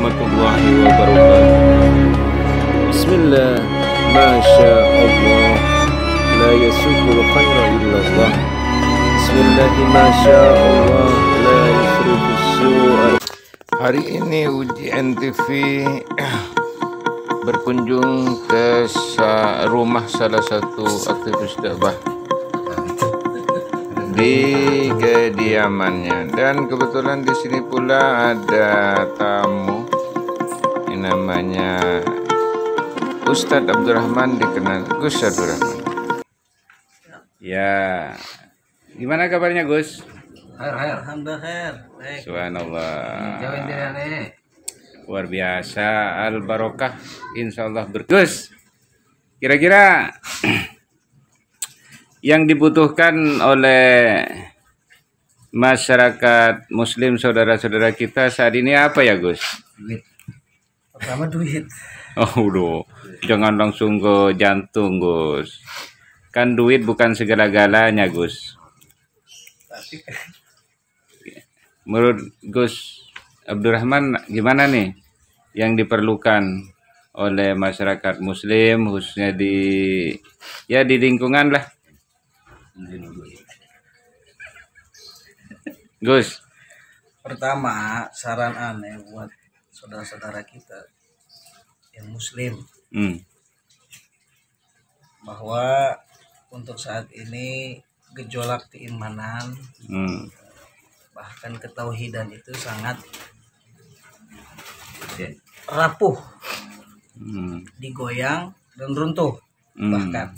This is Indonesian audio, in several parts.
warahmatullahi wabarakatuh. Bismillah, Masya Allah, la yasukul khaira illallah. Bismillah, Masya Allah, la yusrifus su'a. Hari ini UJN TV berkunjung ke rumah salah satu aktivis dakwah di kediamannya, dan kebetulan di sini pula ada tamu yang namanya Ustadz Abdurrahman, dikenal Gus Abdurrahman. Ya, gimana kabarnya Gus? Alhamdulillah, baik. Subhanallah. Jauhin dia nih. Luar biasa, al barokah, insya Allah Gus. Kira-kira yang dibutuhkan oleh masyarakat Muslim saudara-saudara kita saat ini apa ya Gus? Duit. Pertama duit. Oh, udah. Jangan langsung ke jantung Gus. Kan duit bukan segala-galanya Gus. Tapi Menurut Gus Abdurrahman gimana nih yang diperlukan oleh masyarakat Muslim khususnya di lingkungan lah. Gus, pertama saran aneh buat saudara-saudara kita yang Muslim bahwa untuk saat ini gejolak keimanan bahkan ketauhidan itu sangat rapuh, digoyang dan runtuh bahkan.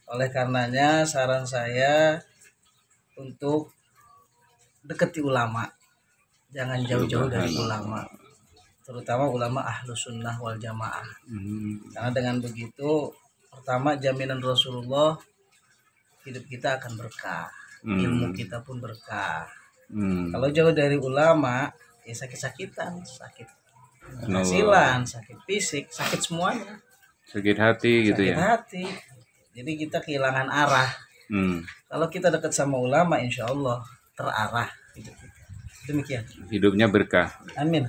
Oleh karenanya saran saya untuk deketi ulama, jangan jauh-jauh dari ulama, terutama ulama ahlus sunnah wal jamaah. Karena dengan begitu, pertama jaminan Rasulullah, hidup kita akan berkah, ilmu kita pun berkah. Kalau jauh dari ulama, ya sakit-sakitan, sakit penghasilan, sakit fisik, sakit semuanya, sakit hati gitu sakit ya. hati. Jadi kita kehilangan arah. Kalau kita dekat sama ulama, insya Allah terarah hidup kita. Demikian. Hidupnya berkah, Amin.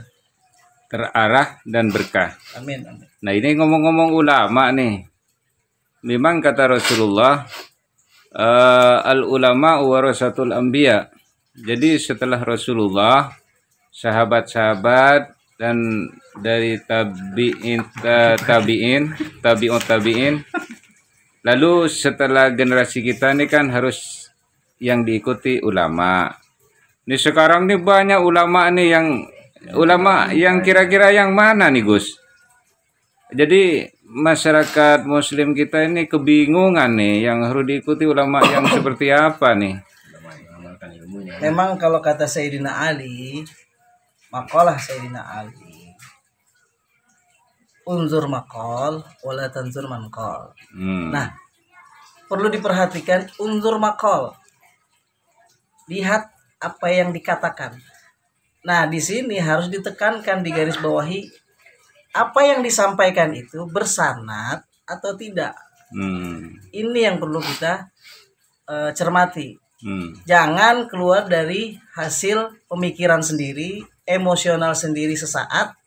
terarah dan berkah. Amin. Amin. Nah ini ngomong-ngomong ulama nih, memang kata Rasulullah, al ulama warasatul anbiya. Jadi setelah Rasulullah, sahabat-sahabat dan dari tabi'in, lalu setelah generasi kita ini kan harus yang diikuti ulama. Ini sekarang nih banyak ulama nih yang kira-kira yang mana nih Gus? Jadi masyarakat Muslim kita ini kebingungan nih, yang harus diikuti ulama yang seperti apa nih? Memang kalau kata Sayyidina Ali, makalah Sayyidina Ali, unzur maqal wala tanzur manqal. Nah, perlu diperhatikan unzur maqal. Lihat apa yang dikatakan. Nah, di sini harus ditekankan, di garis bawahi, apa yang disampaikan itu bersanad atau tidak. Ini yang perlu kita cermati. Jangan keluar dari hasil pemikiran sendiri, emosional sendiri saat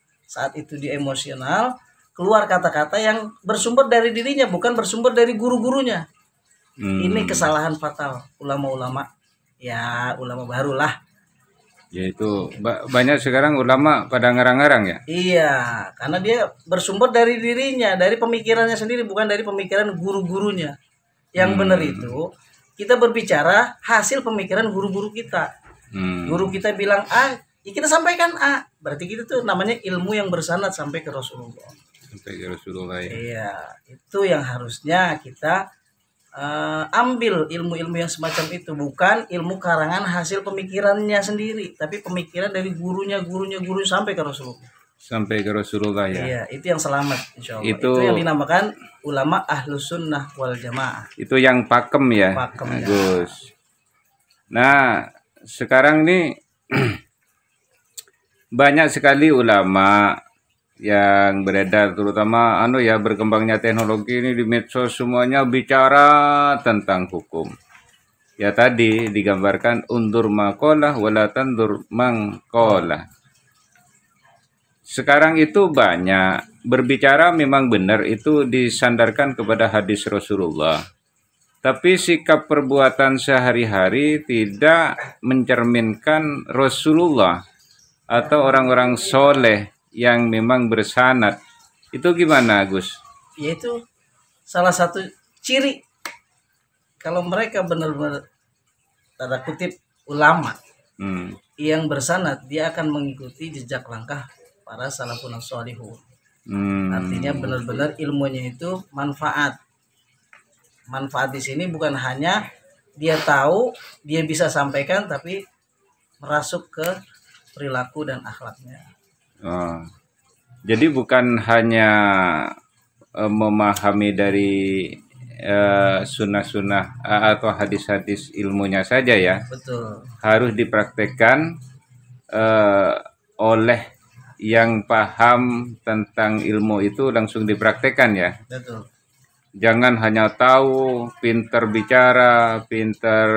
itu dia emosional, keluar kata-kata yang bersumber dari dirinya, bukan bersumber dari guru-gurunya. Ini kesalahan fatal ulama-ulama. Ya, ulama barulah. Yaitu banyak sekarang ulama pada ngarang-ngarang ya? Iya, karena dia bersumber dari dirinya, dari pemikirannya sendiri, bukan dari pemikiran guru-gurunya. Yang benar itu, kita berbicara hasil pemikiran guru-guru kita. Guru kita bilang A, ya kita sampaikan A. Berarti kita tuh namanya ilmu yang bersanad sampai ke Rasulullah. Sampai ke Rasulullah ya. Iya, itu yang harusnya kita ambil ilmu-ilmu yang semacam itu, bukan ilmu karangan hasil pemikirannya sendiri, tapi pemikiran dari gurunya sampai ke Rasulullah. Sampai ke Rasulullah ya. Iya, itu yang selamat insya Allah. Itu yang dinamakan ulama ahlus sunnah wal jamaah. Itu yang pakem ya, Pakem, Gus. Nah, sekarang nih banyak sekali ulama yang beredar, terutama berkembangnya teknologi ini di medsos, semuanya bicara tentang hukum. Ya tadi digambarkan undur maqalah wala tandur mangqalah. sekarang itu banyak berbicara memang benar itu disandarkan kepada hadis Rasulullah. Tapi sikap perbuatan sehari-hari tidak mencerminkan Rasulullah atau orang-orang soleh yang memang bersanad. Itu gimana, Gus? Yaitu salah satu ciri kalau mereka benar-benar tanda kutip ulama yang bersanad, dia akan mengikuti jejak langkah para salafun sholihun. Artinya benar-benar ilmunya itu manfaat. Manfaat di sini bukan hanya dia tahu, dia bisa sampaikan, tapi merasuk ke perilaku dan akhlaknya. Oh. Jadi bukan hanya memahami dari sunnah-sunnah atau hadis-hadis ilmunya saja ya. Betul. Harus dipraktekkan oleh yang paham tentang ilmu itu, langsung dipraktekkan ya. Betul. Jangan hanya tahu, pintar bicara, pintar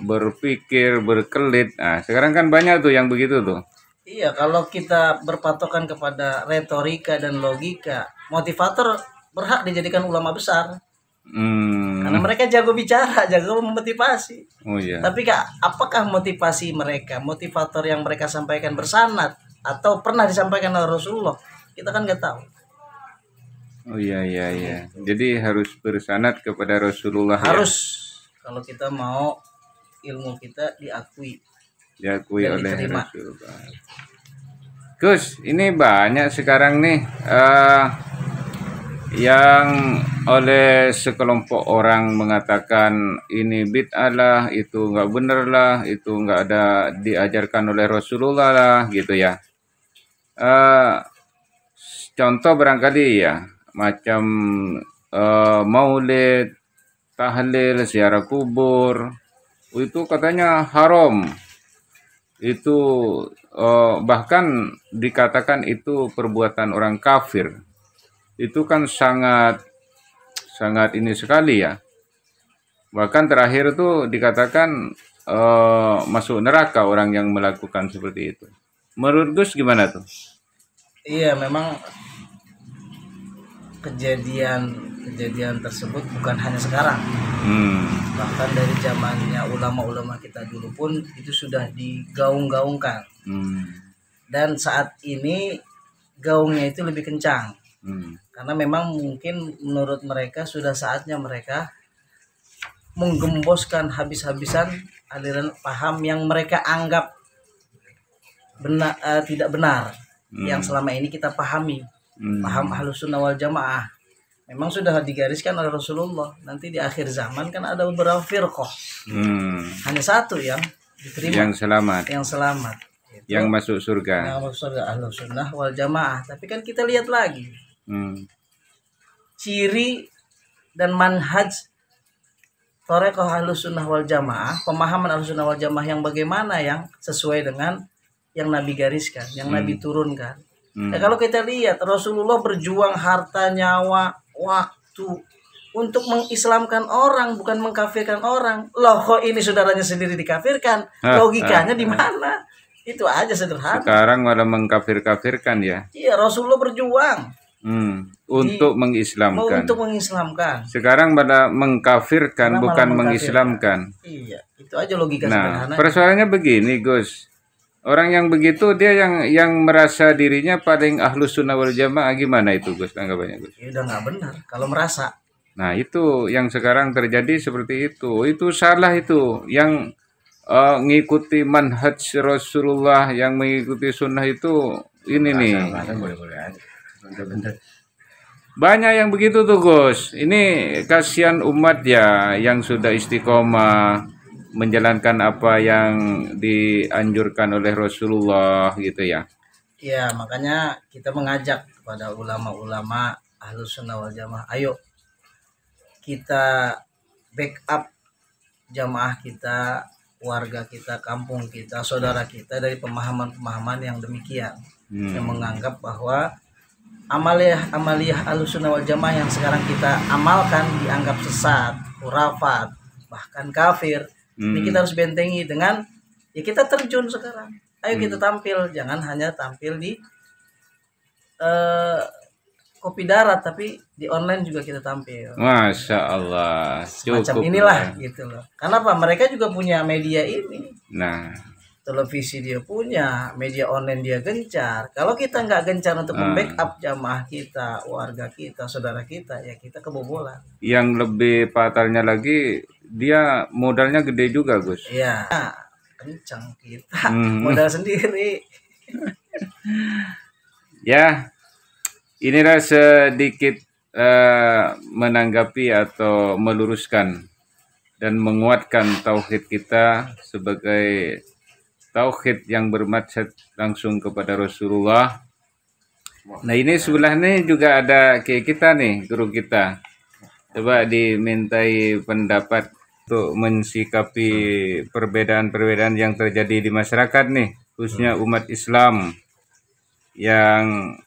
berpikir, berkelit. Nah, sekarang kan banyak tuh yang begitu tuh. Iya, kalau kita berpatokan kepada retorika dan logika, motivator berhak dijadikan ulama besar. Karena mereka jago bicara, jago memotivasi. Oh iya. Tapi apakah motivasi mereka, motivator yang mereka sampaikan bersanad atau pernah disampaikan oleh Rasulullah? Kita kan nggak tahu. Oh iya. Jadi harus bersanad kepada Rasulullah. Harus ya? Kalau kita mau ilmu kita diakui oleh diterima. Rasulullah. Gus, ini banyak sekarang nih yang oleh sekelompok orang mengatakan ini bid'ah lah, itu nggak bener lah, itu nggak ada diajarkan oleh Rasulullah lah, gitu ya. Contoh barangkali ya, macam maulid, tahlil, ziarah kubur, itu katanya haram. Itu bahkan dikatakan itu perbuatan orang kafir. Itu kan sangat ini sekali ya. Bahkan terakhir itu dikatakan masuk neraka orang yang melakukan seperti itu. Menurut Gus gimana tuh? Iya, memang kejadian tersebut bukan hanya sekarang. Bahkan dari zamannya ulama-ulama kita dulu pun itu sudah digaung-gaungkan. Dan saat ini gaungnya itu lebih kencang. Karena memang mungkin menurut mereka sudah saatnya mereka menggemboskan habis-habisan aliran paham yang mereka anggap tidak benar, yang selama ini kita pahami. Paham Ahlus Sunnah wal Jamaah memang sudah digariskan oleh Rasulullah. Nanti di akhir zaman kan ada beberapa firqah, hanya satu yang diterima, yang selamat, yang masuk surga, Ahlus Sunnah wal Jamaah. Tapi kan kita lihat lagi ciri dan manhaj thariqah Ahlus Sunnah wal Jamaah, pemahaman Ahlus Sunnah wal Jamaah yang bagaimana, yang sesuai dengan yang Nabi gariskan, yang Nabi turunkan. Nah, kalau kita lihat Rasulullah berjuang harta, nyawa, waktu untuk mengislamkan orang, bukan mengkafirkan orang. Loh, kok ini saudaranya sendiri dikafirkan? Logikanya di mana? Itu aja sederhana. Sekarang malah mengkafir-kafirkan ya. Iya, Rasulullah berjuang untuk mengislamkan. Untuk mengislamkan. Sekarang malah mengkafirkan, bukan mengislamkan. Iya, itu aja logika sederhana. Nah, persoalannya begini, Gus. Orang yang begitu dia yang merasa dirinya paling Ahlus Sunnah wal Jamaah, gimana itu Gus tanggapannya Gus? Ya udah nggak benar kalau merasa. Nah itu yang sekarang terjadi seperti itu salah itu. Yang ngikuti manhaj Rasulullah, yang mengikuti sunnah itu ini nih. Banyak yang begitu tuh Gus. Ini kasihan umat ya yang sudah istiqomah menjalankan apa yang dianjurkan oleh Rasulullah gitu ya. Iya, makanya kita mengajak kepada ulama-ulama Ahlus Sunnah wal Jamaah, ayo kita backup jamaah kita, warga kita, kampung kita, saudara kita dari pemahaman-pemahaman yang demikian, yang menganggap bahwa amaliyah Ahlus Sunnah wal Jamaah yang sekarang kita amalkan dianggap sesat, khurafat, bahkan kafir. Ini kita harus bentengi dengan ya kita terjun sekarang. Ayo kita tampil, jangan hanya tampil di kopi darat tapi di online juga kita tampil. Masya Allah, Macam cukup inilah lah. gitu loh. Karena apa? Mereka juga punya media ini. Nah, Televisi dia punya, media online dia gencar. Kalau kita nggak gencar untuk membackup jamaah kita, warga kita, saudara kita, ya kita kebobolan. yang lebih fatalnya lagi, dia modalnya gede juga, Gus. Iya, kencang kita, modal sendiri. Ya, inilah sedikit menanggapi atau meluruskan dan menguatkan tauhid kita sebagai tauhid yang bermaksud langsung kepada Rasulullah. Nah, ini sebelah ini juga ada kayak kita nih, guru kita. Coba dimintai pendapat untuk mensikapi perbedaan-perbedaan yang terjadi di masyarakat nih, khususnya umat Islam yang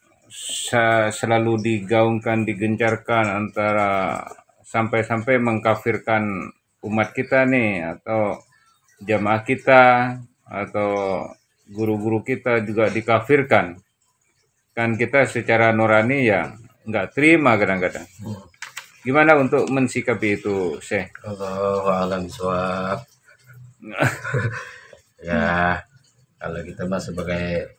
selalu digaungkan, digencarkan antara sampai-sampai mengkafirkan umat kita nih, atau jamaah kita, atau guru-guru kita juga dikafirkan. Kan kita secara nurani ya nggak terima kadang-kadang. Gimana untuk mensikapi itu, Syekh? Allahu a'lam bishawab. Ya, kalau kita mah sebagai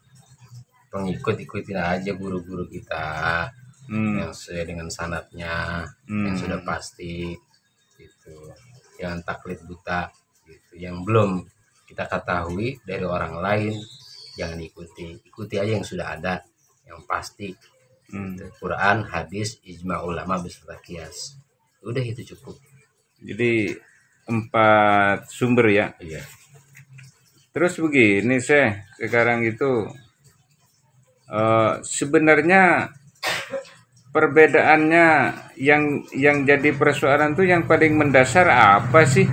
pengikut, ikutin aja guru-guru kita yang sesuai dengan sanadnya, yang sudah pasti gitu. Jangan taklid buta gitu. Yang belum kita ketahui dari orang lain jangan ikuti aja yang sudah ada, yang pasti. Gitu. Quran, hadis, ijma ulama beserta kias. Udah itu cukup. Jadi 4 sumber ya. Iya. Terus begini, Syekh, sekarang itu sebenarnya perbedaannya yang jadi persoalan tuh yang paling mendasar apa sih?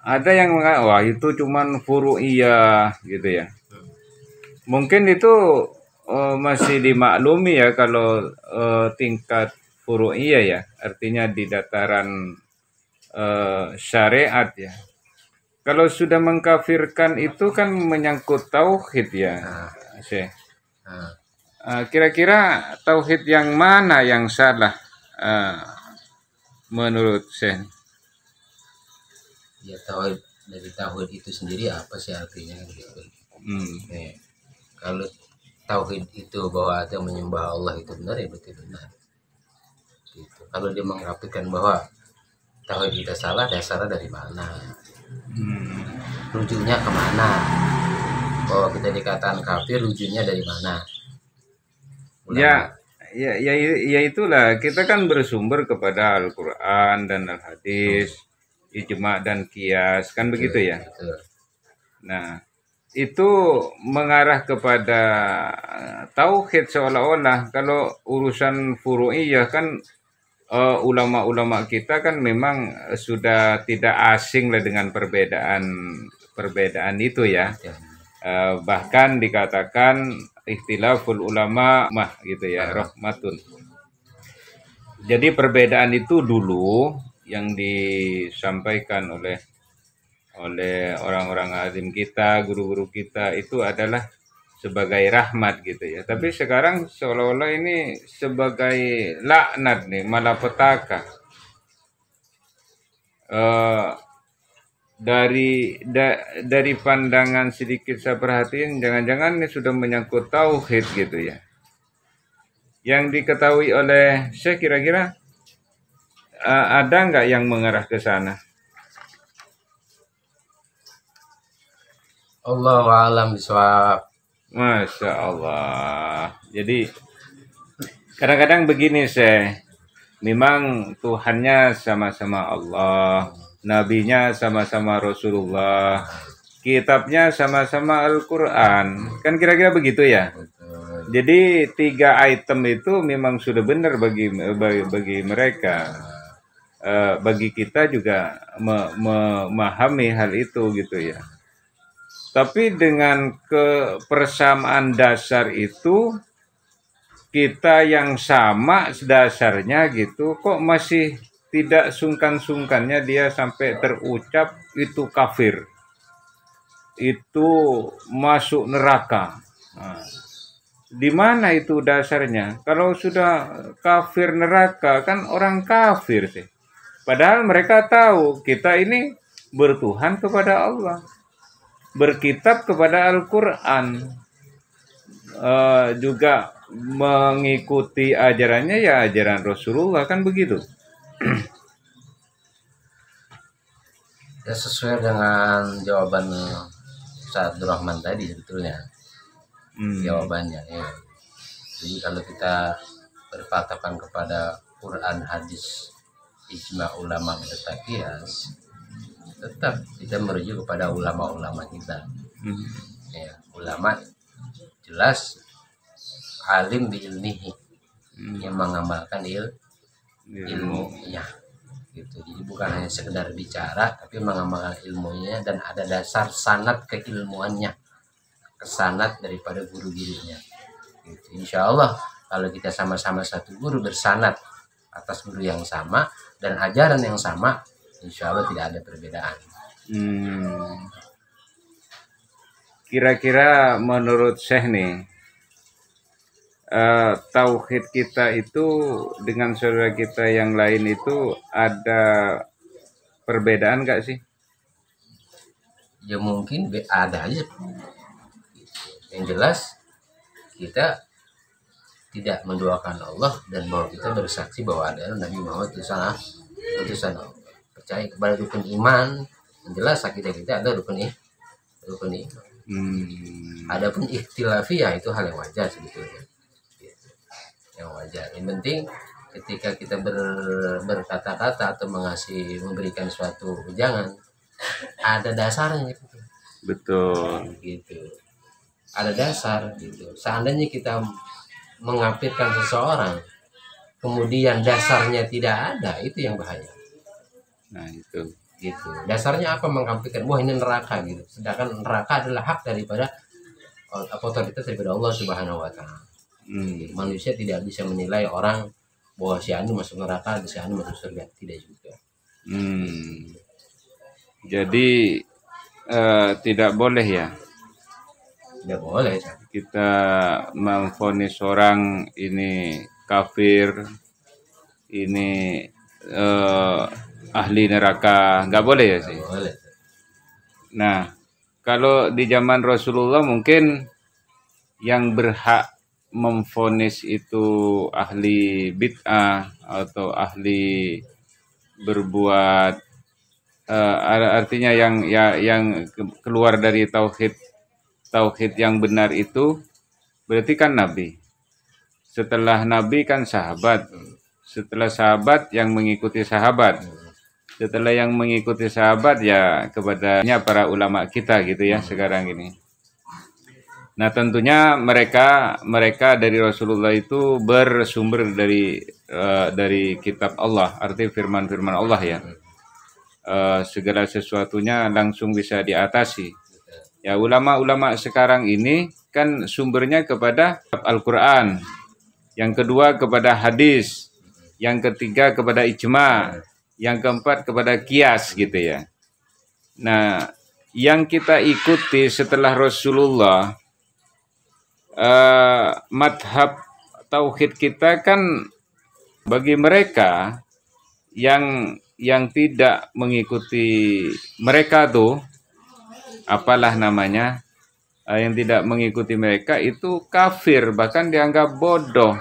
Ada yang mengatakan wah itu cuman furu'iyah gitu ya. Mungkin itu masih dimaklumi ya kalau tingkat furu'iyah ya, artinya di dataran syariat ya. Kalau sudah mengkafirkan itu kan menyangkut tauhid ya, Syekh. Kira-kira tauhid yang mana yang salah menurut Syekh? Ya tauhid, dari tauhid itu sendiri apa sih artinya gitu. Nih, kalau tauhid itu bahwa ada menyembah Allah itu benar, ya berarti benar. Gitu. Kalau dia mengkafirkan bahwa tauhid kita salah, dasarnya dari mana? Rujuknya kemana? Kalau kita dikatakan kafir, rujuknya dari mana? Ya itulah, kita kan bersumber kepada Al-Quran dan Al-Hadis, ijma dan qiyas, kan begitu ya? Betul. Nah, itu mengarah kepada tauhid seolah-olah. Kalau urusan furu'iyah kan ulama-ulama kita kan memang sudah tidak asing lah dengan perbedaan itu ya. Bahkan dikatakan ikhtilaful ulama mah gitu ya, rahmatun. Jadi perbedaan itu dulu yang disampaikan oleh orang-orang alim kita, guru-guru kita itu adalah sebagai rahmat gitu ya. Tapi sekarang seolah-olah ini sebagai laknat nih, malapetaka. Dari pandangan sedikit saya perhatiin, jangan-jangan ini sudah menyangkut tauhid gitu ya. Yang diketahui oleh saya kira-kira ada nggak yang mengarah ke sana? Allahu a'lam bishawab. Masya Allah. Jadi kadang-kadang begini memang Tuhannya sama-sama Allah, nabinya sama-sama Rasulullah, kitabnya sama-sama Al-Quran, kan kira-kira begitu ya. Jadi 3 item itu memang sudah benar bagi mereka. Bagi kita juga memahami hal itu gitu ya. Tapi dengan kepersamaan dasar itu, kita yang sama dasarnya gitu, kok masih tidak sungkan-sungkannya dia sampai terucap itu kafir, itu masuk neraka. Nah, di mana itu dasarnya? Kalau sudah kafir neraka kan orang kafir sih. Padahal mereka tahu kita ini bertuhan kepada Allah, berkitab kepada Al-Quran, juga mengikuti ajarannya ya ajaran Rasulullah kan begitu. Ya sesuai dengan jawaban Ustaz Abdurrahman tadi sebetulnya. Jawabannya ya. Jadi kalau kita berpatokan kepada Quran, hadis, ijma ulama serta qiyas, tetap kita merujuk kepada ulama-ulama kita. Ya, ulama jelas alim bi ilmihi, yang mengamalkan ilmunya gitu. Jadi bukan hanya sekedar bicara tapi mengamalkan ilmunya dan ada dasar sanad keilmuannya, kesanad daripada guru-gurunya gitu. Insya Allah kalau kita sama-sama satu guru bersanad atas guru yang sama dan ajaran yang sama, insya Allah tidak ada perbedaan. Kira-kira menurut Syekh nih, tauhid kita itu dengan saudara kita yang lain itu ada perbedaan nggak sih? Ya mungkin ada aja. Yang jelas kita tidak mendoakan Allah dan bahwa kita bersaksi bahwa ada Nabi Muhammad utusan Allah. Percaya kepada rukun iman, yang jelas kita ada rukun iman. Adapun ikhtilafiyah itu hal yang wajar sebetulnya. Yang wajar. Yang penting ketika kita berkata-kata atau memberikan suatu ujangan ada dasarnya gitu. Betul. Gitu. Ada dasar gitu. Seandainya kita mengkafirkan seseorang kemudian dasarnya tidak ada, itu yang bahaya. Nah itu gitu. Dasarnya apa mengkafirkan? Wah ini neraka gitu. Sedangkan neraka adalah hak daripada otoritas daripada Allah Subhanahu Wa Taala. Manusia tidak bisa menilai orang bahwa si anu masuk neraka, si anu masuk surga, tidak juga. Jadi tidak boleh ya. Tidak boleh. Kita memvonis orang ini kafir, ini ahli neraka, nggak boleh ya sih. Boleh. Nah, kalau di zaman Rasulullah mungkin yang berhak memvonis itu ahli bid'ah atau ahli berbuat artinya yang keluar dari tauhid yang benar itu berarti kan Nabi. Setelah Nabi kan sahabat. Setelah sahabat yang mengikuti sahabat. Setelah yang mengikuti sahabat ya kepadanya para ulama kita gitu ya sekarang ini. Nah tentunya mereka dari Rasulullah itu bersumber dari kitab Allah, arti firman-firman Allah ya. Segala sesuatunya langsung bisa diatasi. Ya ulama-ulama sekarang ini kan sumbernya kepada Al-Quran, yang kedua kepada hadis, yang ketiga kepada ijma, yang keempat kepada qiyas gitu ya. Nah yang kita ikuti setelah Rasulullah, madhab tauhid kita kan bagi mereka yang tidak mengikuti mereka tuh apalah namanya, yang tidak mengikuti mereka itu kafir, bahkan dianggap bodoh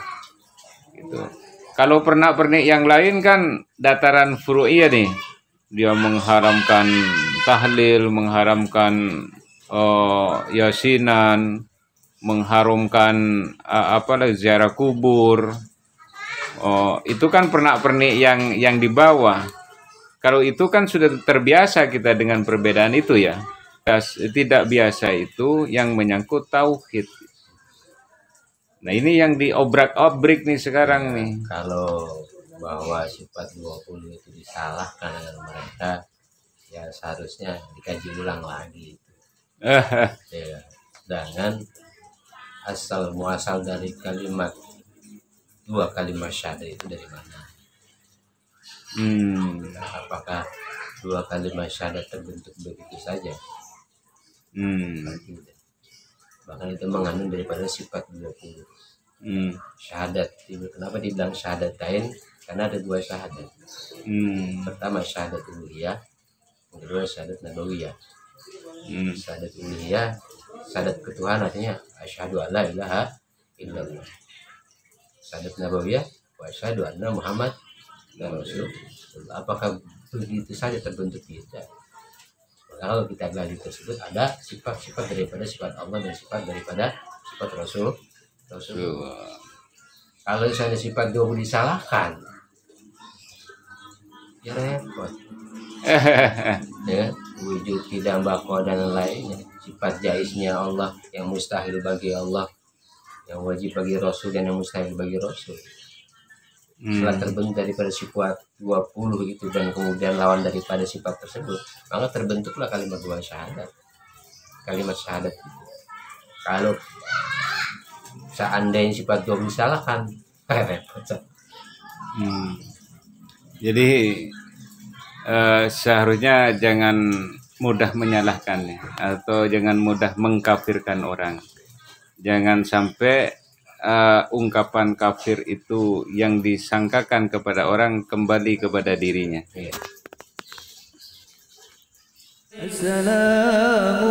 gitu. Kalau pernak-pernik yang lain kan dataran furu'iyah nih, dia mengharamkan tahlil, mengharamkan yasinan, mengharumkan ziarah kubur. Itu kan pernak-pernik yang di bawah. Kalau itu kan sudah terbiasa kita dengan perbedaan itu ya. Tidak biasa itu yang menyangkut tauhid. Nah ini yang diobrak-obrik nih sekarang nih. Kalau bahwa sifat 20 itu disalahkan dengan mereka, ya seharusnya dikaji ulang lagi. Ya, dengan asal muasal dari kalimat dua kalimat syahadat itu dari mana? Apakah dua kalimat syahadat terbentuk begitu saja? bahkan itu mengandung daripada sifat 20. Syahadat, kenapa dibilang syahadatain? Karena ada 2 syahadat. Pertama syahadat uluhiyah, yang kedua syahadat nabawiyah. Syahadat uluhiyah, syahadat ketuhanan, artinya asyhadu alla ilaha illallah. Syahadat nabawiyah, wa asyhadu anna Muhammad dan Rasulullah. Apakah begitu saja terbentuk kita? Kalau kita gali tersebut ada sifat-sifat daripada sifat Allah dan sifat daripada sifat Rasul. Kalau misalnya sifat 20 disalahkan, ya repot. Ya, wujud tidak bako dan lainnya, sifat jaiznya Allah yang mustahil bagi Allah, yang wajib bagi Rasul dan yang mustahil bagi Rasul. Setelah terbentuk daripada sifat 20 itu dan kemudian lawan daripada sifat tersebut, maka terbentuklah kalimat 2 syahadat. Kalimat syahadat itu. Kalau seandainya sifat 20 disalahkan, repot. Jadi seharusnya jangan mudah menyalahkannya atau jangan mudah mengkafirkan orang. Jangan sampai ungkapan kafir itu yang disangkakan kepada orang kembali kepada dirinya. Assalamualaikum.